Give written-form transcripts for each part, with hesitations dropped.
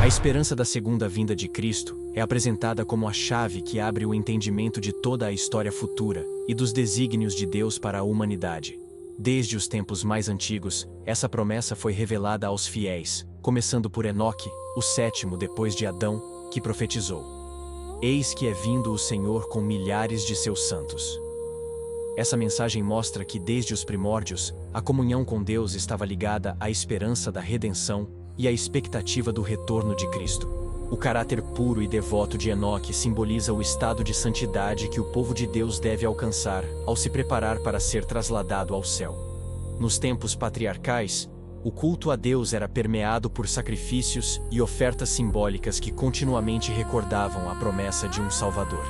A esperança da segunda vinda de Cristo é apresentada como a chave que abre o entendimento de toda a história futura e dos desígnios de Deus para a humanidade. Desde os tempos mais antigos, essa promessa foi revelada aos fiéis, começando por Enoque, o sétimo depois de Adão, que profetizou: Eis que é vindo o Senhor com milhares de seus santos. Essa mensagem mostra que desde os primórdios, a comunhão com Deus estava ligada à esperança da redenção e à expectativa do retorno de Cristo. O caráter puro e devoto de Enoque simboliza o estado de santidade que o povo de Deus deve alcançar ao se preparar para ser trasladado ao céu. Nos tempos patriarcais, o culto a Deus era permeado por sacrifícios e ofertas simbólicas que continuamente recordavam a promessa de um Salvador.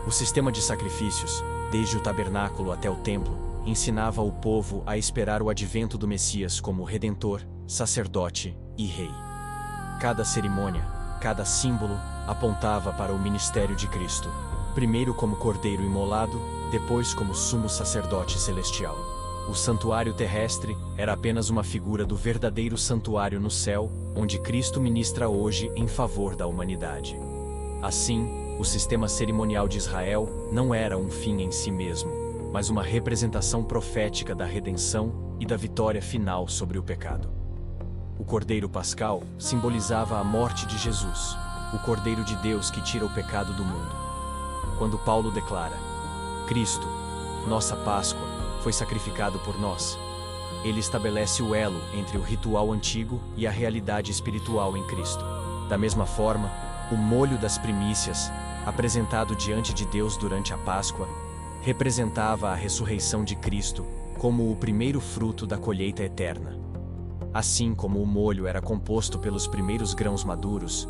O sistema de sacrifícios, desde o tabernáculo até o templo, ensinava o povo a esperar o advento do Messias como Redentor, sacerdote e rei. Cada cerimônia, cada símbolo, apontava para o ministério de Cristo, primeiro como cordeiro imolado, depois como sumo sacerdote celestial. O santuário terrestre era apenas uma figura do verdadeiro santuário no céu, onde Cristo ministra hoje em favor da humanidade. Assim, o sistema cerimonial de Israel não era um fim em si mesmo, mas uma representação profética da redenção e da vitória final sobre o pecado. O Cordeiro Pascal simbolizava a morte de Jesus, o Cordeiro de Deus que tira o pecado do mundo. Quando Paulo declara: Cristo, nossa Páscoa, foi sacrificado por nós, ele estabelece o elo entre o ritual antigo e a realidade espiritual em Cristo. Da mesma forma, o molho das primícias, apresentado diante de Deus durante a Páscoa, representava a ressurreição de Cristo como o primeiro fruto da colheita eterna. Assim como o molho era composto pelos primeiros grãos maduros,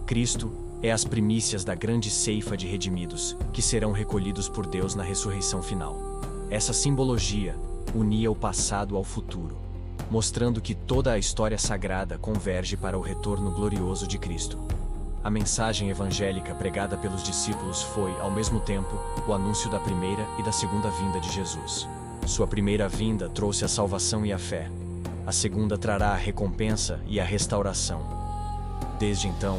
Cristo é as primícias da grande ceifa de redimidos, que serão recolhidos por Deus na ressurreição final. Essa simbologia unia o passado ao futuro, mostrando que toda a história sagrada converge para o retorno glorioso de Cristo. A mensagem evangélica pregada pelos discípulos foi, ao mesmo tempo, o anúncio da primeira e da segunda vinda de Jesus. Sua primeira vinda trouxe a salvação e a fé. A segunda trará a recompensa e a restauração. Desde então,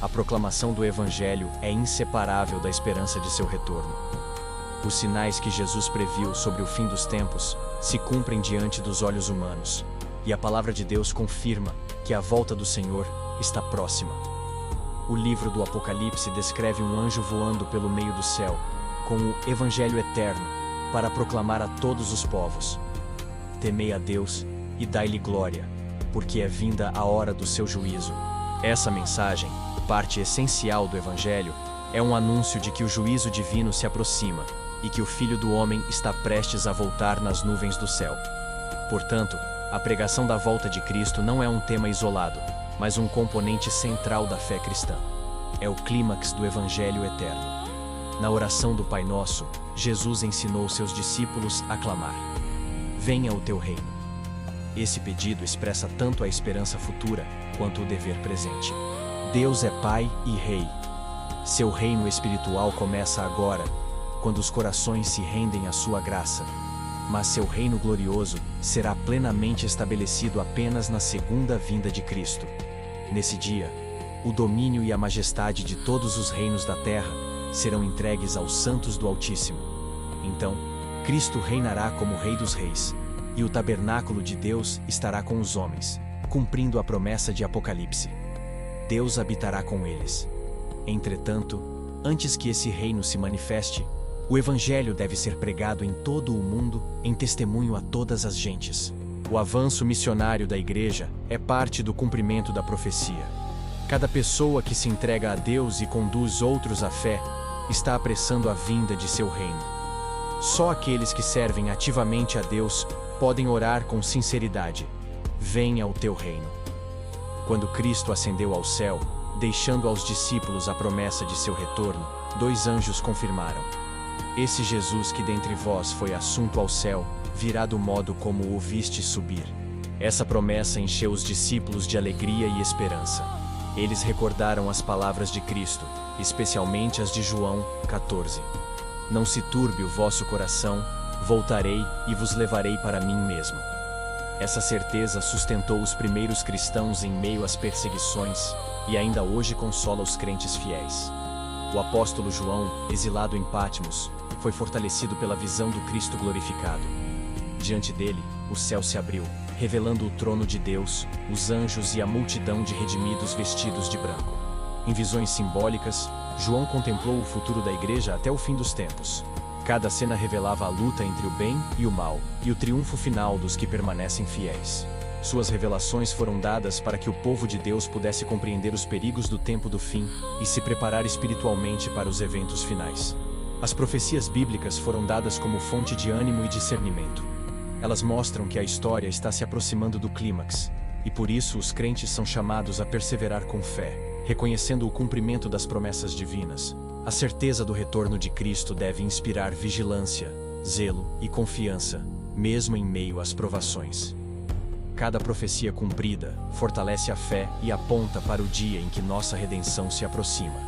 a proclamação do Evangelho é inseparável da esperança de seu retorno. Os sinais que Jesus previu sobre o fim dos tempos se cumprem diante dos olhos humanos, e a palavra de Deus confirma que a volta do Senhor está próxima. O livro do Apocalipse descreve um anjo voando pelo meio do céu, com o Evangelho eterno, para proclamar a todos os povos: Temei a Deus e dai-lhe glória, porque é vinda a hora do seu juízo. Essa mensagem, parte essencial do Evangelho, é um anúncio de que o juízo divino se aproxima e que o Filho do Homem está prestes a voltar nas nuvens do céu. Portanto, a pregação da volta de Cristo não é um tema isolado, mas um componente central da fé cristã. É o clímax do Evangelho eterno. Na oração do Pai Nosso, Jesus ensinou seus discípulos a clamar: Venha o teu reino. Esse pedido expressa tanto a esperança futura quanto o dever presente. Deus é Pai e Rei. Seu reino espiritual começa agora, quando os corações se rendem à sua graça. Mas seu reino glorioso será plenamente estabelecido apenas na segunda vinda de Cristo. Nesse dia, o domínio e a majestade de todos os reinos da terra serão entregues aos santos do Altíssimo. Então, Cristo reinará como Rei dos Reis, e o tabernáculo de Deus estará com os homens, cumprindo a promessa de Apocalipse. Deus habitará com eles. Entretanto, antes que esse reino se manifeste, o Evangelho deve ser pregado em todo o mundo em testemunho a todas as gentes. O avanço missionário da Igreja é parte do cumprimento da profecia. Cada pessoa que se entrega a Deus e conduz outros à fé está apressando a vinda de seu reino. Só aqueles que servem ativamente a Deus podem orar com sinceridade: Venha o teu reino. Quando Cristo ascendeu ao céu, deixando aos discípulos a promessa de seu retorno, 2 anjos confirmaram: Esse Jesus que dentre vós foi assunto ao céu, virá do modo como o viste subir. Essa promessa encheu os discípulos de alegria e esperança. Eles recordaram as palavras de Cristo, especialmente as de João 14. Não se turbe o vosso coração, voltarei e vos levarei para mim mesmo. Essa certeza sustentou os primeiros cristãos em meio às perseguições e ainda hoje consola os crentes fiéis. O apóstolo João, exilado em Patmos, foi fortalecido pela visão do Cristo glorificado. Diante dele, o céu se abriu, revelando o trono de Deus, os anjos e a multidão de redimidos vestidos de branco. Em visões simbólicas, João contemplou o futuro da igreja até o fim dos tempos. Cada cena revelava a luta entre o bem e o mal, e o triunfo final dos que permanecem fiéis. Suas revelações foram dadas para que o povo de Deus pudesse compreender os perigos do tempo do fim e se preparar espiritualmente para os eventos finais. As profecias bíblicas foram dadas como fonte de ânimo e discernimento. Elas mostram que a história está se aproximando do clímax, e por isso os crentes são chamados a perseverar com fé, reconhecendo o cumprimento das promessas divinas. A certeza do retorno de Cristo deve inspirar vigilância, zelo e confiança, mesmo em meio às provações. Cada profecia cumprida fortalece a fé e aponta para o dia em que nossa redenção se aproxima.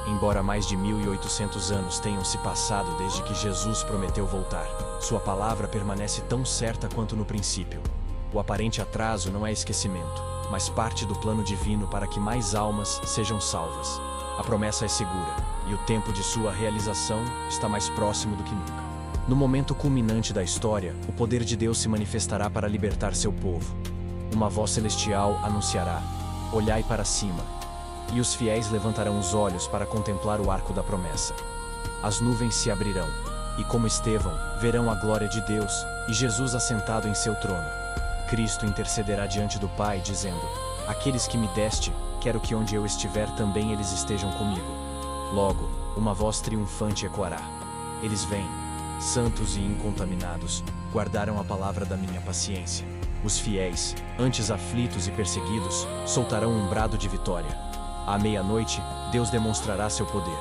Embora mais de 1800 anos tenham se passado desde que Jesus prometeu voltar, sua palavra permanece tão certa quanto no princípio. O aparente atraso não é esquecimento, mas parte do plano divino para que mais almas sejam salvas. A promessa é segura, e o tempo de sua realização está mais próximo do que nunca. No momento culminante da história, o poder de Deus se manifestará para libertar seu povo. Uma voz celestial anunciará: "Olhai para cima", e os fiéis levantarão os olhos para contemplar o arco da promessa. As nuvens se abrirão, e como Estevão, verão a glória de Deus e Jesus assentado em seu trono. Cristo intercederá diante do Pai, dizendo: "Aqueles que me deste, quero que onde eu estiver também eles estejam comigo." Logo, uma voz triunfante ecoará: "Eles vêm, santos e incontaminados, guardaram a palavra da minha paciência." Os fiéis, antes aflitos e perseguidos, soltarão um brado de vitória. À meia-noite, Deus demonstrará seu poder.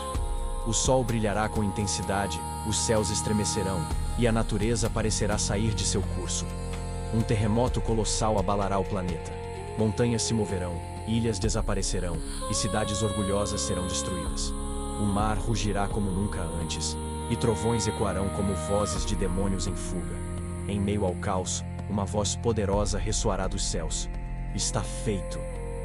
O sol brilhará com intensidade, os céus estremecerão, e a natureza parecerá sair de seu curso. Um terremoto colossal abalará o planeta. Montanhas se moverão, ilhas desaparecerão, e cidades orgulhosas serão destruídas. O mar rugirá como nunca antes, e trovões ecoarão como vozes de demônios em fuga. Em meio ao caos, uma voz poderosa ressoará dos céus: "Está feito."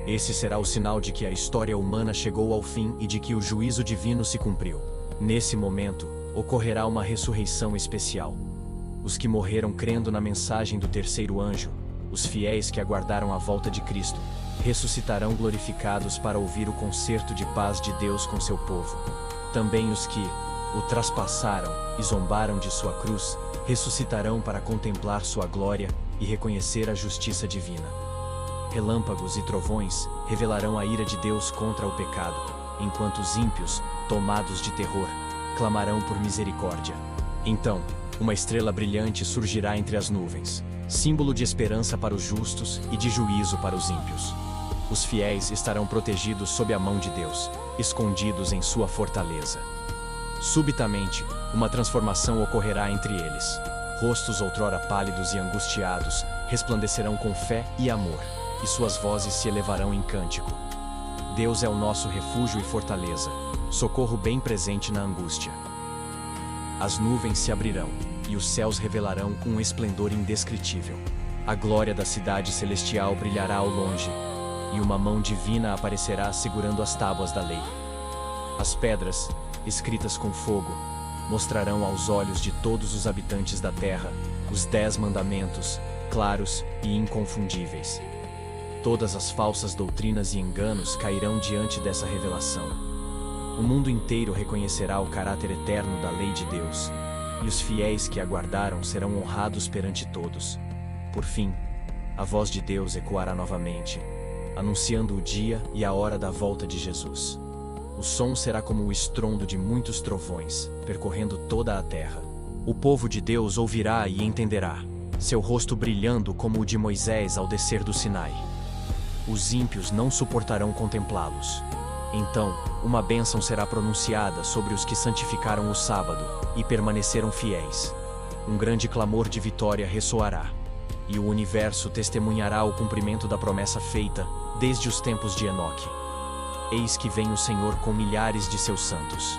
Esse será o sinal de que a história humana chegou ao fim e de que o juízo divino se cumpriu. Nesse momento, ocorrerá uma ressurreição especial. Os que morreram crendo na mensagem do terceiro anjo, os fiéis que aguardaram a volta de Cristo, ressuscitarão glorificados para ouvir o concerto de paz de Deus com seu povo. Também os que o traspassaram e zombaram de sua cruz, ressuscitarão para contemplar sua glória e reconhecer a justiça divina. Relâmpagos e trovões revelarão a ira de Deus contra o pecado, enquanto os ímpios, tomados de terror, clamarão por misericórdia. Então, uma estrela brilhante surgirá entre as nuvens, símbolo de esperança para os justos e de juízo para os ímpios. Os fiéis estarão protegidos sob a mão de Deus, escondidos em sua fortaleza. Subitamente, uma transformação ocorrerá entre eles. Rostos outrora pálidos e angustiados resplandecerão com fé e amor, e suas vozes se elevarão em cântico. Deus é o nosso refúgio e fortaleza, socorro bem presente na angústia. As nuvens se abrirão, e os céus revelarão um esplendor indescritível. A glória da cidade celestial brilhará ao longe, e uma mão divina aparecerá segurando as tábuas da lei. As pedras, escritas com fogo, mostrarão aos olhos de todos os habitantes da terra os 10 mandamentos, claros e inconfundíveis. Todas as falsas doutrinas e enganos cairão diante dessa revelação. O mundo inteiro reconhecerá o caráter eterno da lei de Deus, e os fiéis que aguardaram serão honrados perante todos. Por fim, a voz de Deus ecoará novamente, anunciando o dia e a hora da volta de Jesus. O som será como o estrondo de muitos trovões, percorrendo toda a terra. O povo de Deus ouvirá e entenderá, seu rosto brilhando como o de Moisés ao descer do Sinai. Os ímpios não suportarão contemplá-los. Então, uma bênção será pronunciada sobre os que santificaram o sábado e permaneceram fiéis. Um grande clamor de vitória ressoará, e o universo testemunhará o cumprimento da promessa feita desde os tempos de Enoque. Eis que vem o Senhor com milhares de seus santos.